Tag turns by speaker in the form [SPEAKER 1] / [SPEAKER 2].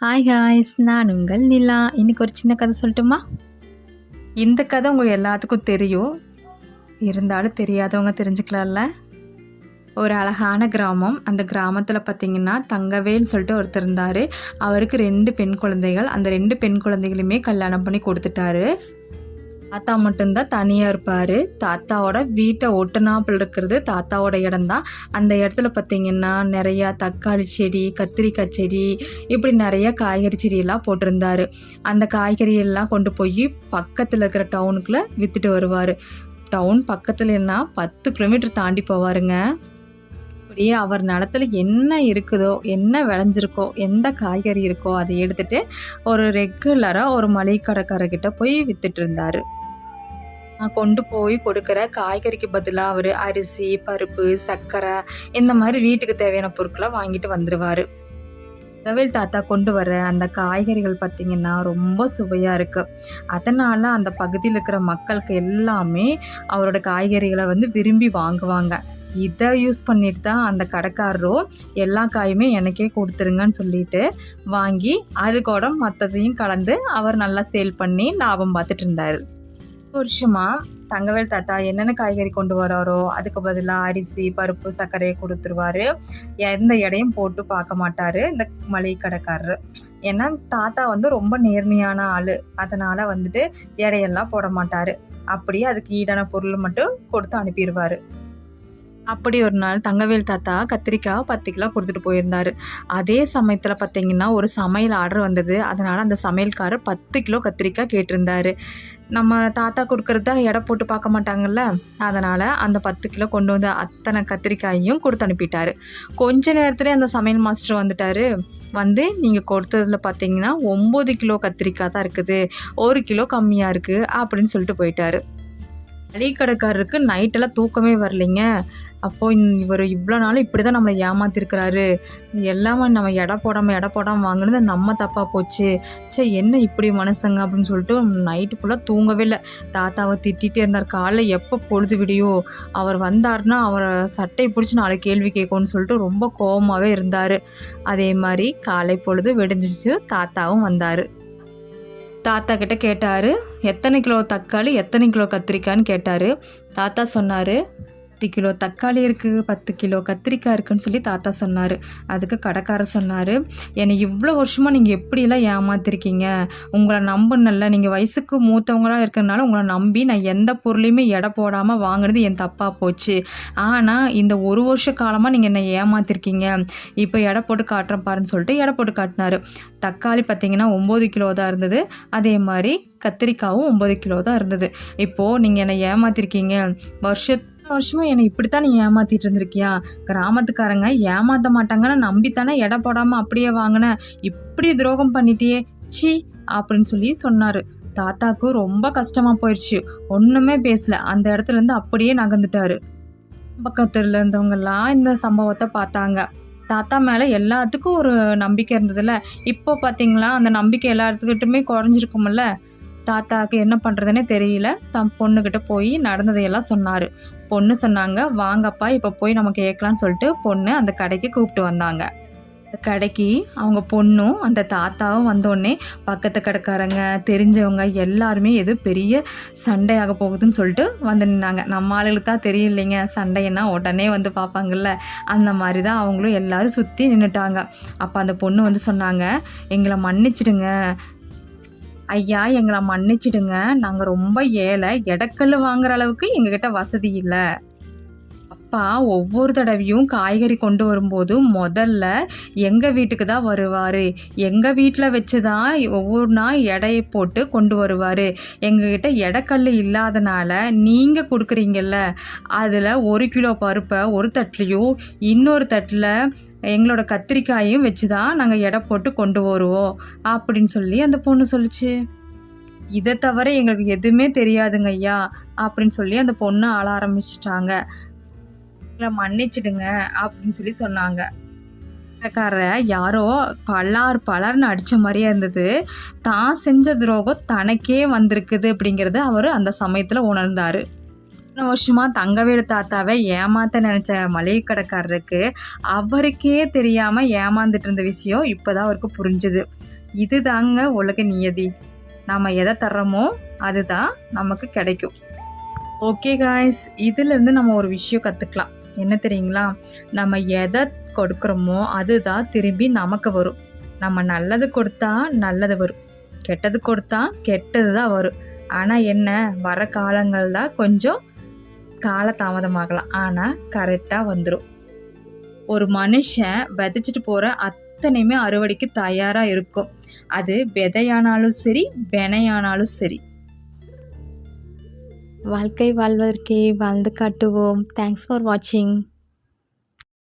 [SPEAKER 1] Hi guys, நான் உங்கள் நிலா. இன்றைக்கி ஒரு சின்ன கதை சொல்லட்டுமா? இந்த கதை உங்களுக்கு எல்லாத்துக்கும் தெரியும், இருந்தாலும் தெரியாதவங்க தெரிஞ்சுக்கலாம்ல. ஒரு அழகான கிராமம். அந்த கிராமத்தில் பார்த்திங்கன்னா தங்கவேல்னு சொல்லிட்டு ஒருத்தர் இருந்தார். அவருக்கு 2 பெண் குழந்தைகள். அந்த 2 பெண் குழந்தைகளுமே கல்யாணம் பண்ணி கொடுத்துட்டாரு. தாத்தா மட்டும்தான் தனியாக இருப்பார். தாத்தாவோட வீட்டை ஒட்டுனாப்பில் இருக்கிறது தாத்தாவோட இடம்தான். அந்த இடத்துல பார்த்திங்கன்னா நிறையா தக்காளி செடி, கத்திரிக்காய் செடி, இப்படி நிறைய காய்கறி செடியெல்லாம் போட்டிருந்தார். அந்த காய்கறியெல்லாம் கொண்டு போய் பக்கத்தில் இருக்கிற டவுனுக்குள்ளே விற்றுட்டு வருவார். டவுன் பக்கத்துலன்னா 10 கிலோமீட்டர் தாண்டி போவாருங்க. அப்படியே அவர் நிலத்துல என்ன இருக்குதோ, என்ன விளைஞ்சிருக்கோ, எந்த காய்கறி இருக்கோ அதை எடுத்துகிட்டு ஒரு ரெகுலராக ஒரு மளிகை கடைக்காரர்கிட்ட போய் விற்றுட்டு இருந்தார். கொண்டு போய் கொடுக்குற காய்கறிக்கு பதிலாக அவர் அரிசி, பருப்பு, சர்க்கரை, இந்த மாதிரி வீட்டுக்கு தேவையான பொருட்களை வாங்கிட்டு வந்துடுவார். தவேல் தாத்தா கொண்டு வர அந்த காய்கறிகள் பார்த்திங்கன்னா ரொம்ப சுவையாக இருக்குது. அதனால் அந்த பகுதியில் இருக்கிற மக்களுக்கு எல்லாமே அவரோட காய்கறிகளை விரும்பி வாங்குவாங்க. இதை யூஸ் பண்ணிட்டு தான் அந்த கடைக்காரரும் எல்லா காயுமே எனக்கே கொடுத்துருங்கன்னு சொல்லிட்டு வாங்கி அது கூட மற்றதையும் கலந்து அவர் நல்லா சேல் பண்ணி லாபம் பார்த்துட்டு இருந்தார். வருஷமாக தங்கவேல் தாத்தா என்னென்ன காய்கறி கொண்டு வராரோ அதுக்கு பதிலாக அரிசி, பருப்பு, சர்க்கரையை கொடுத்துருவார். எந்த எடையும் போட்டு பார்க்க மாட்டார் இந்த மளிகை கடைக்காரரு. ஏன்னா தாத்தா ரொம்ப நேர்மையான ஆள். அதனால் எடையெல்லாம் போட மாட்டார். அப்படியே அதுக்கு ஈடான பொருள் மட்டும் கொடுத்து அனுப்பிடுவார். அப்படி ஒரு நாள் தங்கவேல் தாத்தா கத்திரிக்காய் 10 கிலோ கொடுத்துட்டு போயிருந்தார். அதே சமயத்தில் பார்த்திங்கன்னா ஒரு சமையல் ஆர்டர் வந்தது. அதனால் அந்த சமையல்காரர் 10 கிலோ கத்திரிக்காய் கேட்டிருந்தார். நம்ம தாத்தா கொடுக்குறதா எடை போட்டு பார்க்க மாட்டாங்கல்ல, அதனால் அந்த 10 கிலோ கொண்டு வந்து அத்தனை கத்திரிக்காயையும் கொடுத்து அனுப்பிட்டார். கொஞ்ச நேரத்துலேயே அந்த சமையல் மாஸ்டர் வந்துட்டார். நீங்கள் கொடுத்ததில் பார்த்தீங்கன்னா 9 கிலோ கத்திரிக்காய் தான் இருக்குது, 1 கிலோ கம்மியாக இருக்குது அப்படின்னு சொல்லிட்டு போயிட்டார். மளிகை கடைக்காரருக்கு நைட்டெல்லாம் தூக்கமே வரலைங்க. அப்போது இவர் இவ்வளோ நாள் இப்படி தான் நம்மளை ஏமாத்திருக்கிறாரு, எல்லாமே நம்ம எடை போடாமல் வாங்கினது நம்ம தப்பாக போச்சு, என்ன இப்படி மனசங்க அப்படின்னு சொல்லிட்டு நைட்டு ஃபுல்லாக தூங்கவே இல்லை. தாத்தாவை திட்டிகிட்டே இருந்தார். காலைல எப்போ பொழுது விடியோ அவர் வந்தார்னா அவரை சட்டையை பிடிச்சி 4 கேள்வி கேட்கும்னு சொல்லிட்டு ரொம்ப கோபமாகவே இருந்தார். அதே மாதிரி காலை பொழுது வெடிஞ்சிச்சு. தாத்தாவும் வந்தார். தாத்தா கிட்ட கேட்டார், எத்தனை கிலோ தக்காளி, எத்தனை கிலோ கத்திரிக்காய்ன்னு கேட்டார். தாத்தா சொன்னார், 10 கிலோ தக்காளி இருக்குது, 10 கிலோ கத்திரிக்காய் இருக்குதுன்னு சொல்லி தாத்தா சொன்னார். அதுக்கு கடைக்காரர் சொன்னார், என்னை இவ்வளோ வருஷமாக நீங்கள் எப்படியெல்லாம் ஏமாத்திருக்கீங்க, உங்களை நம்பினல்ல, நீங்கள் வயசுக்கு மூத்தவங்களாக இருக்கிறதுனால உங்களை நம்பி நான் எந்த பொருளையுமே எடை போடாமல் வாங்கினது என் தப்பாக போச்சு. ஆனால் இந்த 1 வருஷ காலமாக நீங்கள் என்னை ஏமாத்திருக்கீங்க, இப்போ எடை போட்டு காட்டுறேன் பாருன்னு சொல்லிட்டு எடை போட்டு காட்டினார். தக்காளி பார்த்திங்கன்னா 9 கிலோ தான் இருந்தது. அதே மாதிரி கத்திரிக்காயும் 9 கிலோ தான் இருந்தது. இப்போது நீங்கள் என்னை ஏமாத்திருக்கீங்க, வருஷமாக என்னை இப்படித்தான் நீ ஏமாற்றிட்டு இருந்திருக்கியா, கிராமத்துக்காரங்க ஏமாற்ற மாட்டாங்கன்னு நம்பித்தானே எடை போடாமல் அப்படியே வாங்கினேன், இப்படி துரோகம் பண்ணிட்டியே, சி அப்படின்னு சொல்லி சொன்னார். தாத்தாவுக்கு ரொம்ப கஷ்டமாக போயிடுச்சு. ஒன்றுமே பேசலை. அந்த இடத்துலேருந்து அப்படியே நகர்ந்துட்டார். பக்கத்தில் இருந்தவங்கெல்லாம் இந்த சம்பவத்தை பார்த்தாங்க. தாத்தா மேலே எல்லாத்துக்கும் ஒரு நம்பிக்கை இருந்ததில்ல. இப்போ பார்த்தீங்களா அந்த நம்பிக்கை எல்லாத்துக்கிட்டுமே குறைஞ்சிருக்குமில்ல. தாத்தாவுக்கு என்ன பண்ணுறதுனே தெரியல. தன் பொண்ணுக்கிட்ட போய் நடந்ததையெல்லாம் சொன்னார். பொண்ணு சொன்னாங்க, வாங்கப்பா இப்போ போய் நம்ம கேட்கலான்னு சொல்லிட்டு பொண்ணு அந்த கடைக்கு கூப்பிட்டு வந்தாங்க. அந்த கடைக்கு அவங்க பொண்ணும் அந்த தாத்தாவும் வந்தோடனே பக்கத்து கடைக்காரங்க, தெரிஞ்சவங்க எல்லாருமே எது பெரிய சண்டையாக போகுதுன்னு சொல்லிட்டு நின்னாங்க. நம்ம ஆளுகளுக்கு தான் தெரியும் இல்லைங்க, சண்டைன்னா உடனே பார்ப்பாங்கல்ல, அந்த மாதிரி தான் அவங்களும் எல்லோரும் சுற்றி நின்றுட்டாங்க. அப்போ அந்த பொண்ணு சொன்னாங்க, எங்களை மன்னிச்சிடுங்க ஐயா, எங்களை மன்னிச்சிடுங்க, நாங்கள் ரொம்ப ஏழை, எடைக்கல் வாங்குற அளவுக்கு எங்ககிட்ட வசதி இல்லை. அப்பா ஒவ்வொரு தடவையும் காய்கறி கொண்டு வரும்போது முதல்ல எங்கள் வீட்டுக்கு தான் வருவார். எங்கள் வீட்டில் வச்சு தான் ஒவ்வொரு நாள் எடையை போட்டு கொண்டு வருவார். எங்ககிட்ட எடைக்கல் இல்லாதனால நீங்கள் கொடுக்குறீங்கல்ல, அதில் 1 கிலோ பருப்பை ஒரு தட்டுலையும் இன்னொரு தட்டில் எங்களோட கத்திரிக்காயும் வச்சு தான் நாங்கள் எடை போட்டு கொண்டு வருவோம் அப்படின்னு சொல்லி அந்த பொண்ணு சொல்லிச்சு. இதை தவிர எங்களுக்கு எதுவுமே தெரியாதுங்க ஐயா அப்படின்னு சொல்லி அந்த பொண்ணு ஆள ஆரம்பிச்சிட்டாங்க. எங்களை மன்னிச்சிடுங்க அப்படின்னு சொல்லி சொன்னாங்க. கடைக்காரரை யாரோ பலர்னு அடித்த மாதிரியே இருந்தது. தான் செஞ்ச துரோகம் தனக்கே வந்திருக்குது அப்படிங்கிறது அவர் அந்த சமயத்தில் உணர்ந்தார். வருஷமாக தங்கவேலு தாத்தாவை ஏமாத்த நினச்ச மளிகை கடைக்காரருக்கு அவருக்கே தெரியாமல் ஏமாந்துட்டு இருந்த விஷயம் இப்போ தான் அவருக்கு புரிஞ்சுது. இது தாங்க உலக நியதி. நம்ம எதை தர்றோமோ அதுதான் நமக்கு கிடைக்கும். ஓகே காய்ஸ், இதிலேருந்து நம்ம ஒரு விஷயம் கற்றுக்கலாம். என்ன தெரியுங்களா? நம்ம எதை கொடுக்குறோமோ அதுதான் திரும்பி நமக்கு வரும். நம்ம நல்லது கொடுத்தா நல்லது வரும், கெட்டது கொடுத்தா கெட்டது தான் வரும். ஆனால் என்ன, வர காலங்கள் தான் கொஞ்சம் காலதாமதமாகலாம், ஆனால் கரெக்டாக வந்துடும். ஒரு மனுஷன் விதைச்சிட்டு போகிற அத்தனையுமே அறுவடைக்கு தயாராக இருக்கும். அது விதையானாலும் சரி, வினையானாலும் சரி. வாழ்க்கை வாழ்வதற்கே வாழ்ந்து காட்டுவோம். தேங்க்ஸ் ஃபார் வாட்சிங்.